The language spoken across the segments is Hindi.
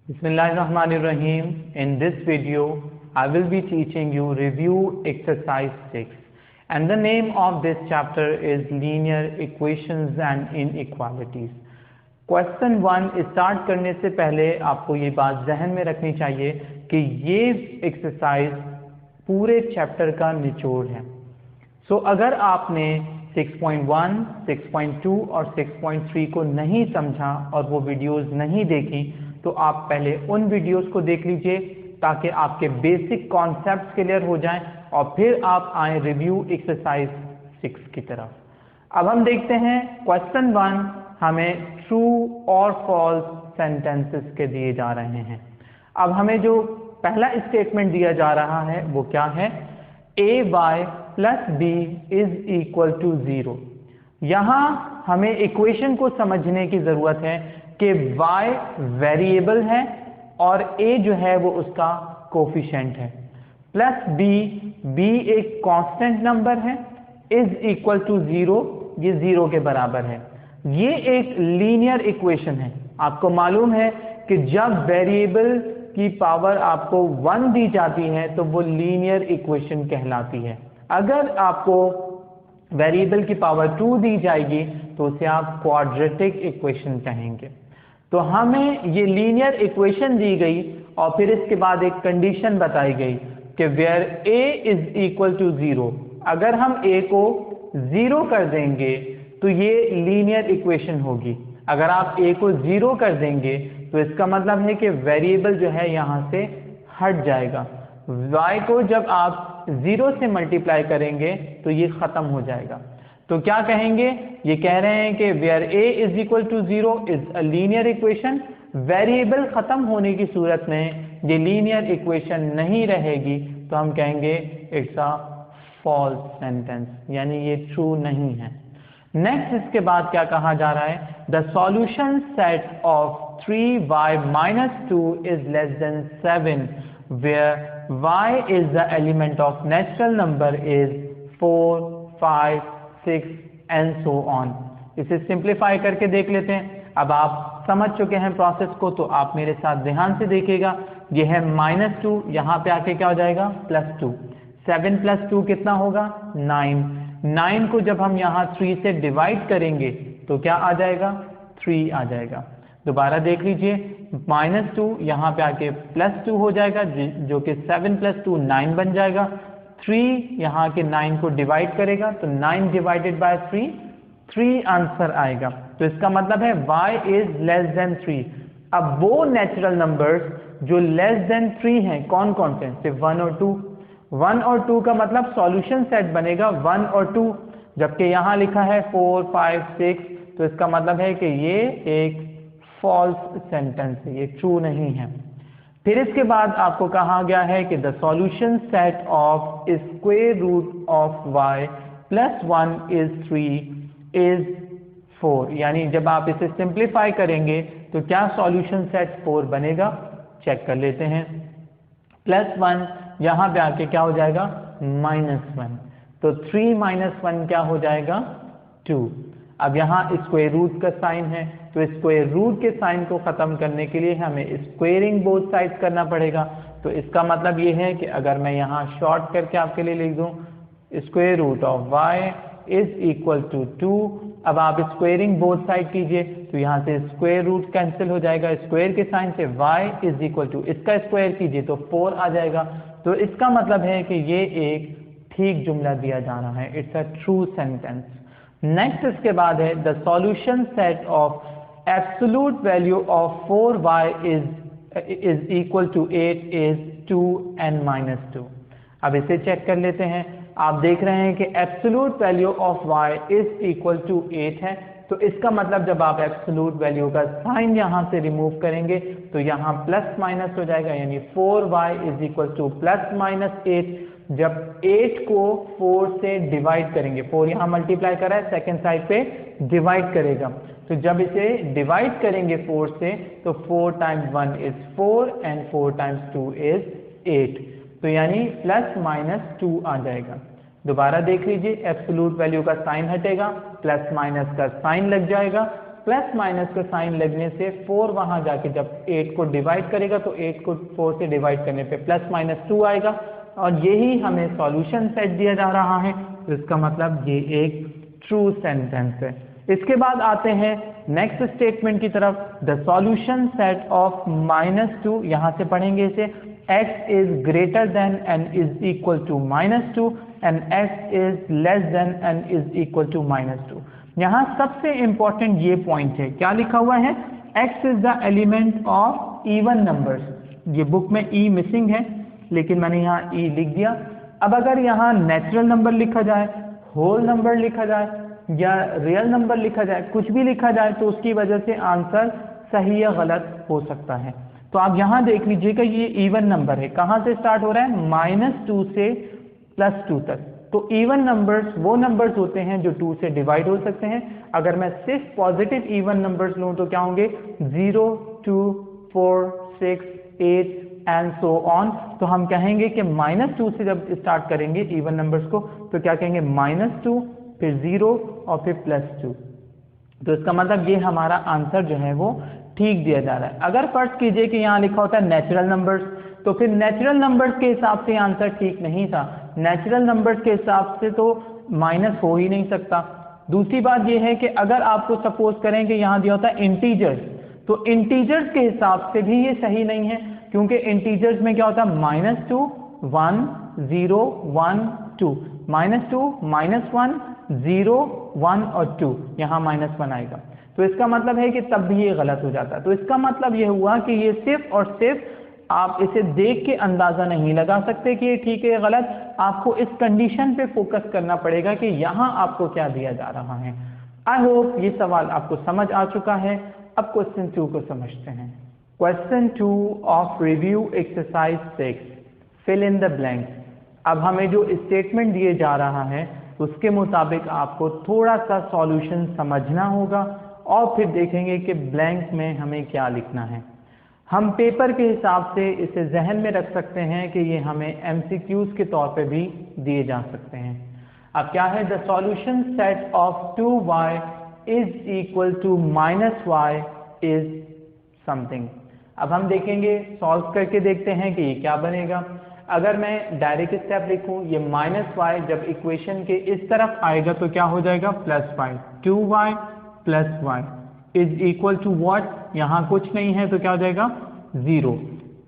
Bismillahirrahmanirrahim. In this video, I will be teaching you review exercise 6 and the name of this chapter is linear equations and inequalities. Question 1 start करने से पहले आपको ये बात जहन में रखनी चाहिए कि ये एक्सरसाइज पूरे चैप्टर का निचोड़ है। अगर आपने 6.1, 6.2 और 6.3 को नहीं समझा और वो वीडियोस नहीं देखी तो आप पहले उन वीडियोस को देख लीजिए ताकि आपके बेसिक कॉन्सेप्ट्स क्लियर हो जाएं और फिर आप आए रिव्यू एक्सरसाइज 6 की तरफ। अब हम देखते हैं क्वेश्चन 1 हमें ट्रू और फॉल्स सेंटेंसेस के दिए जा रहे हैं। अब हमें जो पहला स्टेटमेंट दिया जा रहा है वो क्या है, ay plus b is equal to 0। यहां हमें इक्वेशन को समझने की जरूरत है कि y वेरिएबल है और a जो है वो उसका कोफिशिएंट है, प्लस b एक कांस्टेंट नंबर है, इज इक्वल टू 0, ये 0 के बराबर है। ये एक लीनियर इक्वेशन है। आपको मालूम है कि जब वेरिएबल की पावर आपको 1 दी जाती है तो वो लीनियर इक्वेशन कहलाती है। अगर आपको वेरिएबल की पावर 2 दी जाएगी तो उसे आप क्वाड्रेटिक इक्वेशन कहेंगे। तो हमें ये लीनियर इक्वेशन दी गई और फिर इसके बाद एक कंडीशन बताई गई कि where a is equal to 0। अगर हम a को 0 कर देंगे तो ये लीनियर इक्वेशन होगी। अगर आप a को 0 कर देंगे तो इसका मतलब है कि वेरिएबल जो है यहां से हट जाएगा। y को जब आप 0 से मल्टीप्लाई करेंगे तो ये खत्म हो जाएगा। तो क्या कहेंगे, ये कह रहे हैं कि where a is equal to 0 is a linear equation. Variable खत्म होने की सूरत में ये लीनियर इक्वेशन नहीं रहेगी तो हम कहेंगे इट्स अ फॉल्स सेंटेंस, यानी ये ट्रू नहीं है। नेक्स्ट इसके बाद क्या कहा जा रहा है, the solution set of 3y minus 2 is less than 7 where y is the element of natural number is 4, 5, 6 and so on. इसे सिंप्लीफाई करके देख लेते हैं। अब आप समझ चुके हैं प्रोसेस को तो आप मेरे साथ ध्यान से देखिएगा। ये है -2, यहाँ पे आके क्या हो जाएगा +2। 7 + 2 कितना होगा 9। 9 को जब हम यहाँ 3 से डिवाइड करेंगे तो क्या आ जाएगा 3 आ जाएगा। दोबारा देख लीजिए, -2 यहाँ पे आके +2 हो जाएगा जो कि 7 + 2 9 बन जाएगा। 3 यहाँ के 9 को डिवाइड करेगा तो 9 डिवाइडेड बाय 3 आंसर आएगा। तो इसका मतलब है y इज लेस देन 3। अब वो नेचुरल नंबर्स जो लेस देन 3 हैं कौन कौन से, सिर्फ 1 और 2। 1 और 2 का मतलब सॉल्यूशन सेट बनेगा 1 और 2, जबकि यहाँ लिखा है 4, 5, 6, तो इसका मतलब है कि ये एक फॉल्स सेंटेंस है, ये ट्रू नहीं है। फिर इसके बाद आपको कहा गया है कि the solution set of square root of y plus 1 is 3 is 4। यानी जब आप इसे सिंप्लीफाई करेंगे तो क्या सॉल्यूशन सेट 4 बनेगा, चेक कर लेते हैं। +1 यहाँ पे आके क्या हो जाएगा -1, तो 3 - 1 क्या हो जाएगा 2। अब यहाँ स्क्वायर रूट का साइन है तो स्क्वायर रूट के साइन को खत्म करने के लिए हमें स्क्वेयरिंग बोथ साइड्स करना पड़ेगा। तो इसका मतलब ये है कि अगर मैं यहाँ शॉर्ट करके आपके लिए लिख दूं square root of y is equal to 2। अब आप स्क्वेयरिंग बोथ साइड कीजिए तो यहाँ से स्क्वायर रूट कैंसिल हो जाएगा, स्क्वायर के साइन से y इज इक्वल टू इसका स्क्वायर कीजिए तो 4 आ जाएगा। तो इसका मतलब है कि ये एक ठीक जुमला दिया जा रहा है, it's a true sentence. Next इसके बाद है the solution set of absolute value of 4y is equal to 8 is 2n - 2। अब इसे चेक कर लेते हैं। आप देख रहे हैं कि absolute value of y is equal to 8 है, तो इसका मतलब जब आप एब्सोल्यूट वैल्यू का साइन यहाँ से रिमूव करेंगे तो यहाँ प्लस माइनस हो जाएगा, यानी 4y इज इक्वल टू +-8। जब 8 को 4 से डिवाइड करेंगे, 4 यहाँ मल्टीप्लाई करा है, सेकेंड साइड पे डिवाइड करेगा, तो जब इसे डिवाइड करेंगे 4 से तो 4 × 1 इज 4 एंड 4 × 2 इज 8, तो यानी +-2 आ जाएगा। दोबारा देख लीजिए, एब्सोल्यूट वैल्यू का साइन हटेगा, प्लस माइनस का साइन लग जाएगा, प्लस माइनस का साइन लगने से 4 वहां जाके जब 8 को डिवाइड करेगा तो 8 को 4 से डिवाइड करने पे प्लस माइनस 2 आएगा और यही हमें सॉल्यूशन सेट दिया जा रहा है। तो इसका मतलब ये एक ट्रू सेंटेंस है। इसके बाद आते हैं नेक्स्ट स्टेटमेंट की तरफ। द सॉल्यूशन सेट ऑफ -2, यहां से पढ़ेंगे इसे, x is greater than n is equal to -2 and x is less than n is equal to -2। यहाँ सबसे इंपॉर्टेंट ये पॉइंट है, क्या लिखा हुआ है, x is the element of even numbers. ये बुक में e मिसिंग है लेकिन मैंने यहाँ e लिख दिया। अब अगर यहाँ नेचुरल नंबर लिखा जाए, होल नंबर लिखा जाए या रियल नंबर लिखा जाए, कुछ भी लिखा जाए तो उसकी वजह से आंसर सही या गलत हो सकता है। तो आप यहाँ देख लीजिएगा ये इवन नंबर है, कहाँ से स्टार्ट हो रहा है, -2 से +2 तक। तो इवन नंबर्स वो नंबर्स होते हैं जो 2 से डिवाइड हो सकते हैं। अगर मैं सिर्फ पॉजिटिव इवन नंबर्स लूँ तो क्या होंगे, 0, 2, 4, 6, 8 एंड सो ऑन। तो हम कहेंगे कि -2 से जब स्टार्ट करेंगे इवन नंबर्स को तो क्या कहेंगे, -2 फिर 0 और फिर +2। तो इसका मतलब ये हमारा आंसर जो है वो ठीक दिया जा रहा है। अगर फर्ज कीजिए कि यहाँ लिखा होता है नेचुरल नंबर्स, तो फिर नेचुरल नंबर्स के हिसाब से आंसर ठीक नहीं था। नेचुरल नंबर्स के हिसाब से तो माइनस हो ही नहीं सकता। दूसरी बात यह है कि अगर आपको सपोज करें कि यहाँ दिया होता है इंटीजर्स, तो इंटीजर्स के हिसाब से भी ये सही नहीं है, क्योंकि इंटीजर्स में क्या होता है, -2, 1, 0, 1, 2, -2, -1, 0, 1 और 2, यहाँ -1 आएगा। तो इसका मतलब है कि तब भी ये गलत हो जाता है। तो इसका मतलब ये हुआ कि ये सिर्फ और सिर्फ आप इसे देख के अंदाजा नहीं लगा सकते कि ये ठीक है या गलत। आपको इस कंडीशन पे फोकस करना पड़ेगा कि यहाँ आपको क्या दिया जा रहा है। आई होप ये सवाल आपको समझ आ चुका है। अब क्वेश्चन 2 को समझते हैं। Question 2 of review exercise 6, fill in the blanks. अब हमें जो स्टेटमेंट दिए जा रहा है उसके मुताबिक आपको थोड़ा सा सॉल्यूशन समझना होगा और फिर देखेंगे कि ब्लैंक में हमें क्या लिखना है। हम पेपर के हिसाब से इसे जहन में रख सकते हैं कि ये हमें MCQs के तौर पे भी दिए जा सकते हैं। अब क्या है, the solution set of 2y is equal to -y is something. अब हम देखेंगे, सॉल्व करके देखते हैं कि ये क्या बनेगा। अगर मैं डायरेक्ट स्टेप लिखूं, ये -y जब इक्वेशन के इस तरफ आएगा तो क्या हो जाएगा, +y, 2y + y is equal to what, यहाँ कुछ नहीं है तो क्या हो जाएगा, 0।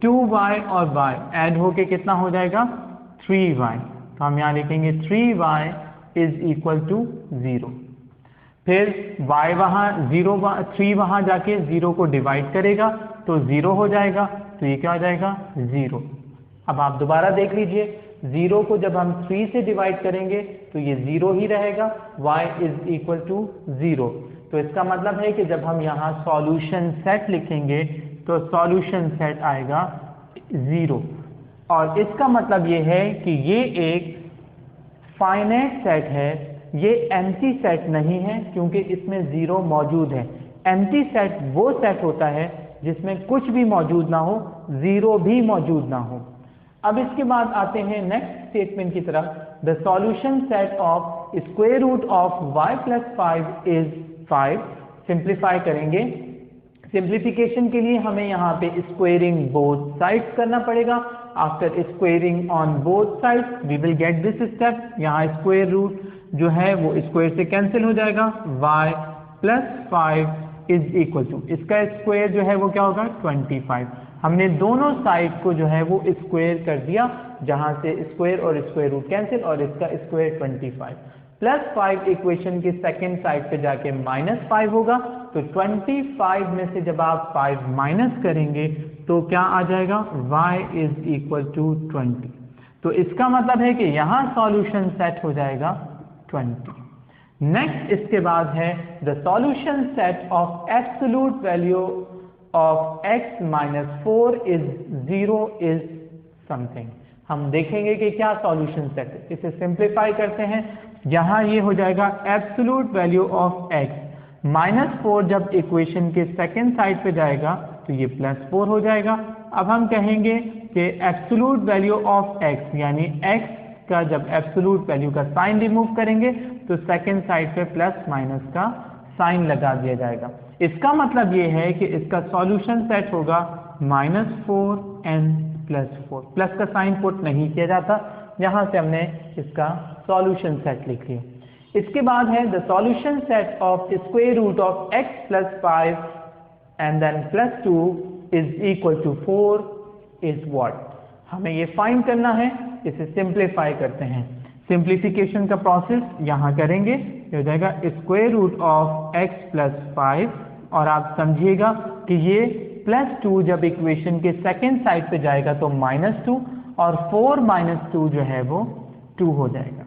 2y और y ऐड होके कितना हो जाएगा, 3y। तो हम यहाँ लिखेंगे 3y इज इक्वल टू 0। फिर y वहाँ 0, 3 वहाँ जाके 0 को डिवाइड करेगा तो 0 हो जाएगा, तो ये क्या हो जाएगा, 0। अब आप दोबारा देख लीजिए, 0 को जब हम 3 से डिवाइड करेंगे तो ये 0 ही रहेगा, y इज इक्वल टू 0। तो इसका मतलब है कि जब हम यहाँ सॉल्यूशन सेट लिखेंगे तो सॉल्यूशन सेट आएगा 0। और इसका मतलब ये है कि ये एक फाइनाइट सेट है, ये एम्प्टी सेट नहीं है क्योंकि इसमें 0 मौजूद है। एम्प्टी सेट वो सेट होता है जिसमें कुछ भी मौजूद ना हो, 0 भी मौजूद ना हो। अब इसके बाद आते हैं नेक्स्ट स्टेटमेंट की तरफ। The solution set of square root of y + 5 is 5। Simplify करेंगे। सिंप्लीफिकेशन के लिए हमें यहाँ पे स्क्वेयरिंग बोथ साइड्स करना पड़ेगा। After squaring on both sides we will get this step. यहाँ स्क्वायर रूट जो है वो स्क्वायर से कैंसिल हो जाएगा, y + 5 इज इक्वल टू, इसका स्क्वायर जो है वो क्या होगा, 25। हमने दोनों साइड को जो है वो स्क्वायर कर दिया, जहां से स्क्वायर और स्क्वायर रूट कैंसिल और इसका स्क्वायर 25 +5 इक्वेशन की सेकेंड साइड पे जाके -5 होगा। तो 25 में से जब आप 5 माइनस करेंगे तो क्या आ जाएगा, y इज इक्वल टू 20। तो इसका मतलब है कि यहाँ सॉल्यूशन सेट हो जाएगा 20। नेक्स्ट इसके बाद है the solution set of absolute value of x - 4 is 0 is something. हम देखेंगे कि क्या सॉल्यूशन सेट है। इसे सिंप्लीफाई करते हैं। यहाँ ये हो जाएगा एब्सोल्यूट वैल्यू ऑफ x -4 जब इक्वेशन के सेकेंड साइड पे जाएगा तो ये +4 हो जाएगा। अब हम कहेंगे कि एब्सोल्यूट वैल्यू ऑफ x यानी x का जब एब्सोल्यूट वैल्यू का साइन रिमूव करेंगे तो सेकेंड साइड पे प्लस माइनस का साइन लगा दिया जाएगा। इसका मतलब ये है कि इसका सॉल्यूशन सेट होगा -4n+4। प्लस का साइन पुट नहीं किया जाता, यहाँ से हमने इसका सॉल्यूशन सेट लिख लिया। इसके बाद है the solution set of square root of x + 5 and then +2 = 4 is what. हमें ये फाइंड करना है, इसे सिंप्लीफाई करते हैं। सिंप्लीफिकेशन का प्रोसेस यहाँ करेंगे, ये हो जाएगा स्क्वायर रूट ऑफ x + 5, और आप समझिएगा कि ये +2 जब इक्वेशन के सेकेंड साइड पे जाएगा तो -2, और 4 - 2 जो है वो 2 हो जाएगा।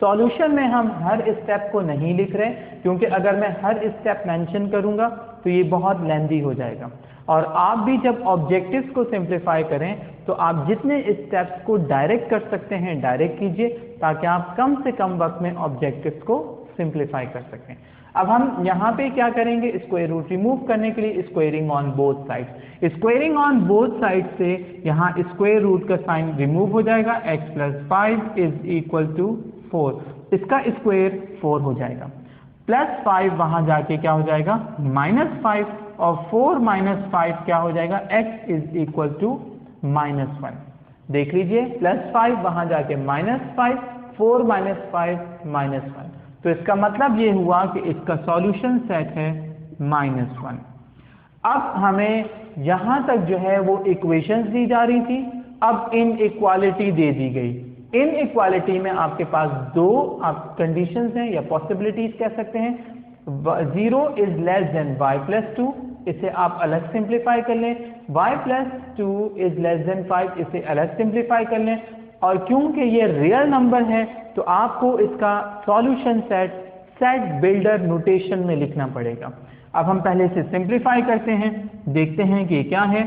सॉल्यूशन में हम हर स्टेप को नहीं लिख रहे, क्योंकि अगर मैं हर स्टेप मेंशन करूंगा तो ये बहुत लेंदी हो जाएगा। और आप भी जब ऑब्जेक्टिव्स को सिंप्लीफाई करें तो आप जितने स्टेप्स को डायरेक्ट कर सकते हैं डायरेक्ट कीजिए, ताकि आप कम से कम वक्त में ऑब्जेक्टिव्स को सिंप्लीफाई कर सकें। अब हम यहाँ पे क्या करेंगे, स्क्वायर रूट रिमूव करने के लिए squaring on both sides. Squaring on both side से यहाँ स्क्वायर रूट का साइन रिमूव हो जाएगा, x + 5 = 4, इसका स्क्वायर 4 हो जाएगा, +5 वहां जाके क्या हो जाएगा -5, और 4 - 5 क्या हो जाएगा, x = -1। देख लीजिए, +5 वहां जाके -5, 4 - 5 -1, तो इसका मतलब ये हुआ कि इसका सॉल्यूशन सेट है -1। अब हमें यहां तक जो है वो इक्वेशंस दी जा रही थी, अब इनइक्वालिटी दे दी गई। इनइक्वालिटी में आपके पास दो आप कंडीशंस हैं या पॉसिबिलिटीज कह सकते हैं। 0 = y + 2, इसे आप अलग सिंप्लीफाई कर लें, y + 2 > 5, इसे अलग सिंप्लीफाई कर लें, और क्योंकि ये रियल नंबर है तो आपको इसका सॉल्यूशन सेट बिल्डर नोटेशन में लिखना पड़ेगा। अब हम पहले से सिंप्लीफाई करते हैं, देखते हैं कि क्या है।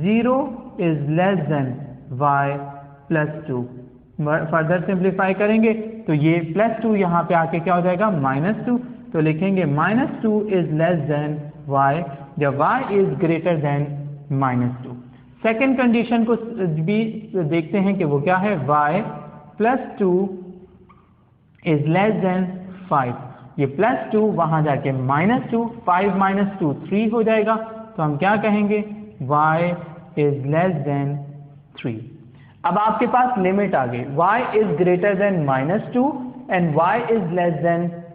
0 > y + 2, फर्दर सिंप्लीफाई करेंगे तो ये +2 यहाँ पे आके क्या हो जाएगा -2, तो लिखेंगे -2 > y जब y > -2। सेकेंड कंडीशन को भी देखते हैं कि वो क्या है, y + 2 > 5, ये +2 वहां जाके -2, 5 - 2 3 हो जाएगा, तो हम क्या कहेंगे, y > 3। अब आपके पास लिमिट आ गई, y > -2 एंड y >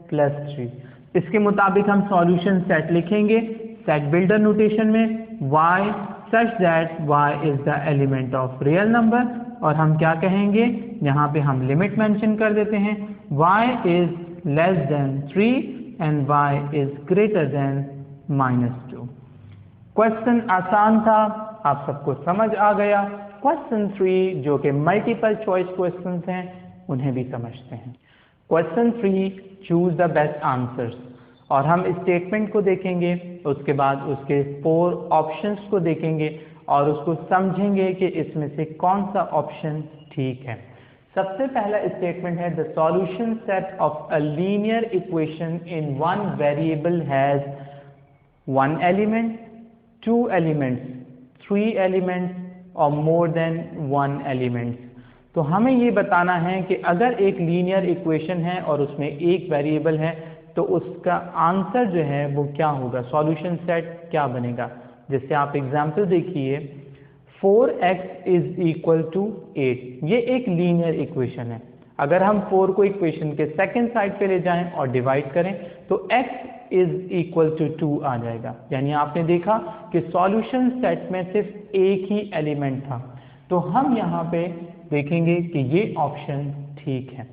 +3। इसके मुताबिक हम सॉल्यूशन सेट लिखेंगे, सेट बिल्डर नोटेशन में, y such that y is the element of real number, और हम क्या कहेंगे, यहाँ पे हम लिमिट मेंशन कर देते हैं, y > 3 एंड y > -2। क्वेश्चन आसान था, आप सबको समझ आ गया। क्वेश्चन 3 जो कि मल्टीपल चॉइस क्वेश्चन हैं उन्हें भी समझते हैं। Question 3, choose the best answers, और हम स्टेटमेंट को देखेंगे, उसके बाद उसके 4 ऑप्शंस को देखेंगे और उसको समझेंगे कि इसमें से कौन सा ऑप्शन ठीक है। सबसे पहला स्टेटमेंट है, the solution set of a linear equation in one variable has 1 element, 2 elements, 3 elements और मोर देन 1 एलिमेंट्स। तो हमें ये बताना है कि अगर एक लीनियर इक्वेशन है और उसमें एक वेरिएबल है तो उसका आंसर जो है वो क्या होगा, सॉल्यूशन सेट क्या बनेगा। जैसे आप एग्जांपल देखिए, 4x = 8, ये एक लीनियर इक्वेशन है। अगर हम 4 को इक्वेशन के सेकंड साइड पे ले जाएं और डिवाइड करें तो x = 2 आ जाएगा, यानी आपने देखा कि सॉल्यूशन सेट में सिर्फ एक ही एलिमेंट था। तो हम यहाँ पे देखेंगे कि ये ऑप्शन ठीक है।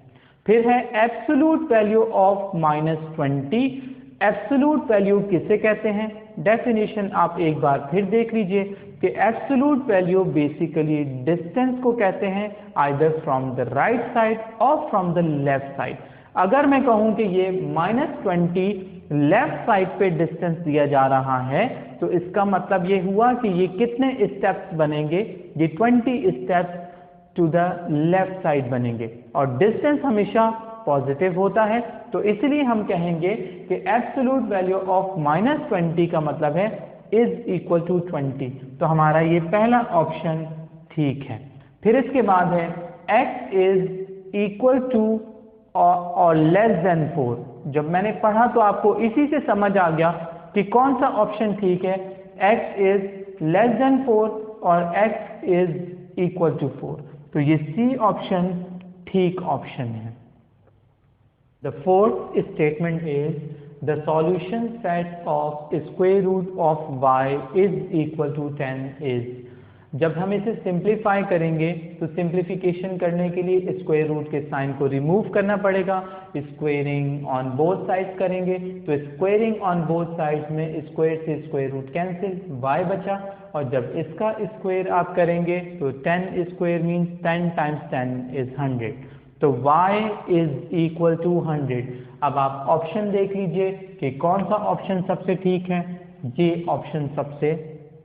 फिर है absolute value of -20। Absolute value किसे कहते हैं, डेफिनेशन आप एक बार फिर देख लीजिए कि एब्सोल्यूट वैल्यू बेसिकली डिस्टेंस को कहते हैं, either from the right side और फ्रॉम द लेफ्ट साइड। अगर मैं कहूं कि ये -20 लेफ्ट साइड पे डिस्टेंस दिया जा रहा है तो इसका मतलब ये हुआ कि ये कितने स्टेप्स बनेंगे, ये 20 steps to the left side बनेंगे, और डिस्टेंस हमेशा पॉजिटिव होता है, तो इसलिए हम कहेंगे कि एब्सोल्यूट वैल्यू ऑफ -20 का मतलब है = 20। तो हमारा ये पहला ऑप्शन ठीक है। फिर इसके बाद है x = और लेस देन 4। जब मैंने पढ़ा तो आपको इसी से समझ आ गया कि कौन सा ऑप्शन ठीक है, x इज लेस देन 4 और x इज इक्वल टू 4। तो ये C ऑप्शन ठीक ऑप्शन है। The fourth statement is the solution set of square root of y is equal to 10 is। जब हम इसे सिंप्लीफाई करेंगे तो सिंप्लीफिकेशन करने के लिए स्क्वायर रूट के साइन को रिमूव करना पड़ेगा। स्क्वेयरिंग ऑन बोथ साइड्स करेंगे तो स्क्वेयरिंग ऑन बोथ साइड्स में स्क्वायर से स्क्वायर रूट कैंसिल, y बचा। और जब इसका स्क्वायर आप करेंगे तो 10 स्क्वायर मीन्स 10 टाइम्स 10 इज 100। तो y इज इक्वल टू 100। अब आप ऑप्शन देख लीजिए कि कौन सा ऑप्शन सबसे ठीक है। ये ऑप्शन सबसे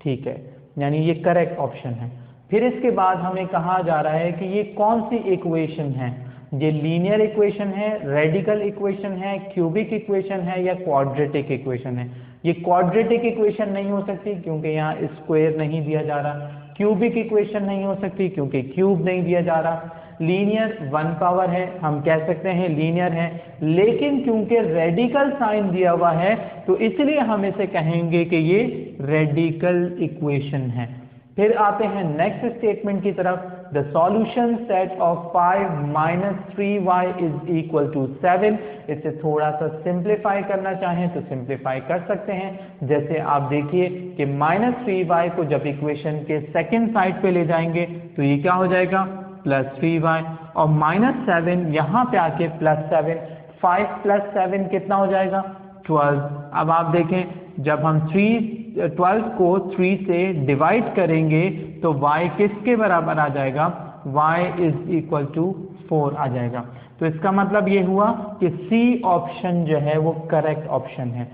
ठीक है, यानी ये करेक्ट ऑप्शन है। फिर इसके बाद हमें कहा जा रहा है कि ये कौन सी इक्वेशन है, ये लीनियर इक्वेशन है, रेडिकल इक्वेशन है, क्यूबिक इक्वेशन है या क्वाड्रेटिक इक्वेशन है। ये क्वाड्रेटिक इक्वेशन नहीं हो सकती क्योंकि यहाँ स्क्वायर नहीं दिया जा रहा। क्यूबिक इक्वेशन नहीं हो सकती क्योंकि क्यूब नहीं दिया जा रहा। लीनियर 1 पावर है, हम कह सकते हैं लीनियर है, लेकिन क्योंकि रेडिकल साइन दिया हुआ है तो इसलिए हम इसे कहेंगे कि ये रेडिकल इक्वेशन है। फिर आते हैं नेक्स्ट स्टेटमेंट की तरफ। The solution set of 5 minus 3y is equal to 7। इसे थोड़ा सा सिंप्लीफाई करना चाहें तो सिंप्लीफाई कर सकते हैं। जैसे आप देखिए कि माइनस 3y को जब इक्वेशन के सेकेंड साइड पे ले जाएंगे तो ये क्या हो जाएगा, प्लस 3y, और माइनस 7 यहाँ पे आके प्लस 7, 5 प्लस 7 कितना हो जाएगा, 12। अब आप देखें जब हम 12 को 3 से डिवाइड करेंगे तो y किसके बराबर आ जाएगा, y इज इक्वल टू 4 आ जाएगा। तो इसका मतलब ये हुआ कि C ऑप्शन जो है वो करेक्ट ऑप्शन है।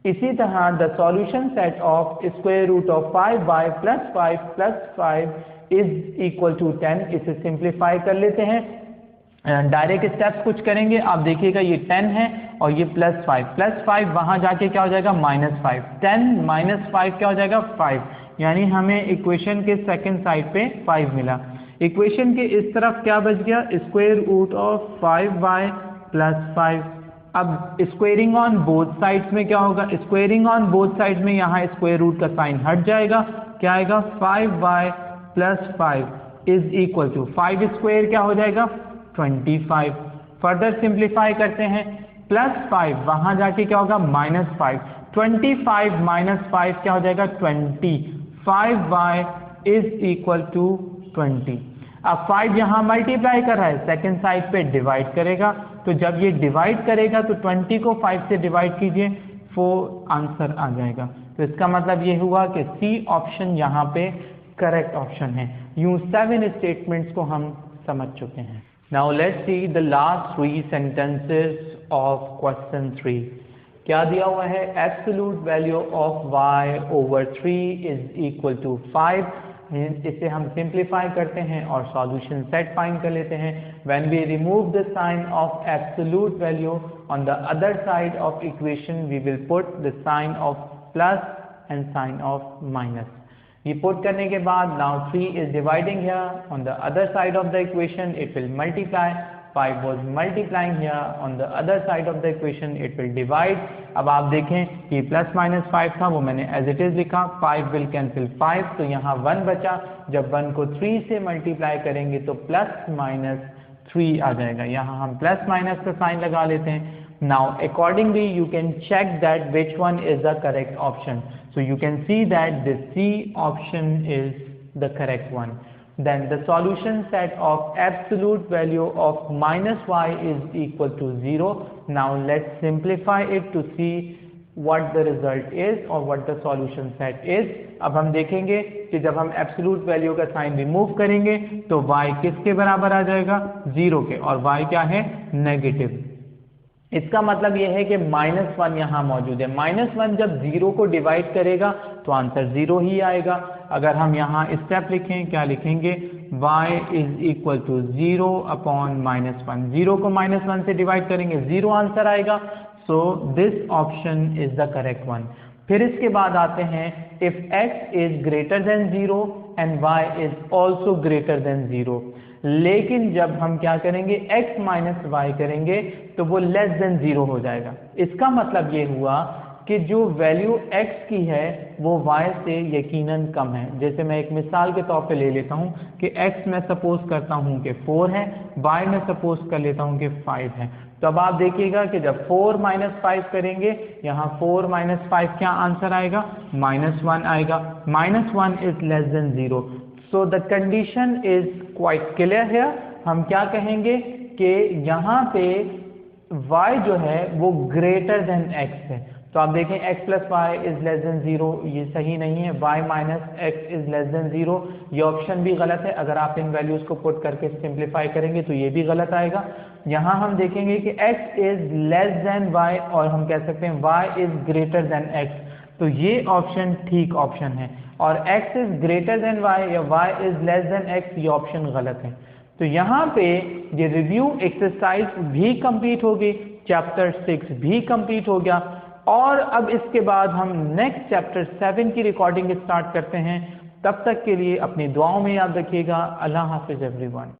इसी तरह the solution set of square root of 5y plus 5 plus 5 is equal to 10। इसे सिंप्लीफाई कर लेते हैं, डायरेक्ट स्टेप्स कुछ करेंगे। आप देखिएगा ये 10 है और ये प्लस 5 वहां जाके क्या हो जाएगा, -5। 10 - 5 क्या हो जाएगा, 5। यानी हमें इक्वेशन के सेकंड साइड पे 5 मिला। इक्वेशन के इस तरफ क्या बच गया, square root of 5y plus 5। अब स्क्वेयरिंग ऑन बोथ साइड्स में क्या होगा, स्क्वेयरिंग ऑन बोथ साइड में यहाँ स्क्वायर रूट का साइन हट जाएगा, क्या आएगा, 5y plus 5 is equal to 5 square क्या हो जाएगा, 25। फर्दर सिंप्लीफाई करते हैं, प्लस 5 वहां जाके क्या होगा, -5। 25 - 5 क्या हो जाएगा, 20। 5y is equal to 20। अब 5 यहाँ मल्टीप्लाई कर रहा है, सेकेंड साइड पे डिवाइड करेगा। तो जब ये डिवाइड करेगा तो 20 को 5 से डिवाइड कीजिए, 4 आंसर आ जाएगा। तो इसका मतलब ये हुआ कि सी ऑप्शन यहाँ पे करेक्ट ऑप्शन है। यूं 7 स्टेटमेंट्स को हम समझ चुके हैं। Now let's see the last 3 sentences of question 3। क्या दिया हुआ है, absolute value of y over 3 is equal to 5। इसे हम सिंप्लीफाई करते हैं और सॉल्यूशन सेट फाइंड कर लेते हैं। When we remove the sign of absolute value on the other side of equation we will put the sign of plus and sign of minus. ये पुट करने के बाद now 3 is dividing here on the other side of the equation it will multiply, 5 was multiplying here on the other side of the equation it will divide। अब आप देखें कि प्लस माइनस 5 था वो मैंने एज इट इज लिखा, 5 will cancel 5 तो यहाँ 1 बचा। जब 1 को 3 से मल्टीप्लाई करेंगे तो प्लस माइनस 3 आ जाएगा। यहाँ हम प्लस माइनस का साइन लगा लेते हैं। Now accordingly you can check that which one is the correct option. So you can see that the C option is the correct one. Then the solution set of absolute value of -y is equal to 0. Now let's simplify it to see what the result is or what the solution set is. अब हम देखेंगे कि जब हम absolute value का साइन रिमूव करेंगे तो y किसके बराबर आ जाएगा, 0 के, और y क्या है, नेगेटिव। इसका मतलब यह है कि -1 यहाँ मौजूद है। -1 जब 0 को डिवाइड करेगा तो आंसर 0 ही आएगा। अगर हम यहाँ स्टेप लिखें, क्या लिखेंगे, y is equal to 0 upon -1। 0 को -1 से डिवाइड करेंगे, 0 आंसर आएगा। So this option is the correct one. फिर इसके बाद आते हैं, if x is greater then 0 and y is also greater than 0। लेकिन जब हम क्या करेंगे x माइनस वाई करेंगे तो वो लेस देन 0 हो जाएगा। इसका मतलब ये हुआ कि जो वैल्यू x की है वो y से यकीनन कम है। जैसे मैं एक मिसाल के तौर पे ले लेता हूँ कि x मैं सपोज करता हूँ कि 4 है, y मैं सपोज कर लेता हूँ कि 5 है। तो अब आप देखिएगा कि जब 4 माइनस 5 करेंगे, यहाँ 4 माइनस 5 क्या आंसर आएगा, -1 आएगा। -1 is less than 0। So the condition is quite clear here. हम क्या कहेंगे कि यहाँ पे y जो है वो ग्रेटर देन x है। तो आप देखें x plus y is less than 0, ये सही नहीं है। y minus x is less than 0, ये ऑप्शन भी गलत है। अगर आप इन वैल्यूज को पुट करके सिंप्लीफाई करेंगे तो ये भी गलत आएगा। यहाँ हम देखेंगे कि x is less then y और हम कह सकते हैं y is greater then x, तो ये ऑप्शन ठीक ऑप्शन है। और x is greater then y या y is less then x, ये ऑप्शन गलत है। तो यहाँ पे ये रिव्यू एक्सरसाइज भी कंप्लीट हो गई, चैप्टर 6 भी कंप्लीट हो गया। और अब इसके बाद हम नेक्स्ट चैप्टर 7 की रिकॉर्डिंग स्टार्ट करते हैं। तब तक के लिए अपनी दुआओं में याद रखिएगा। अल्लाह हाफिज एवरीवन।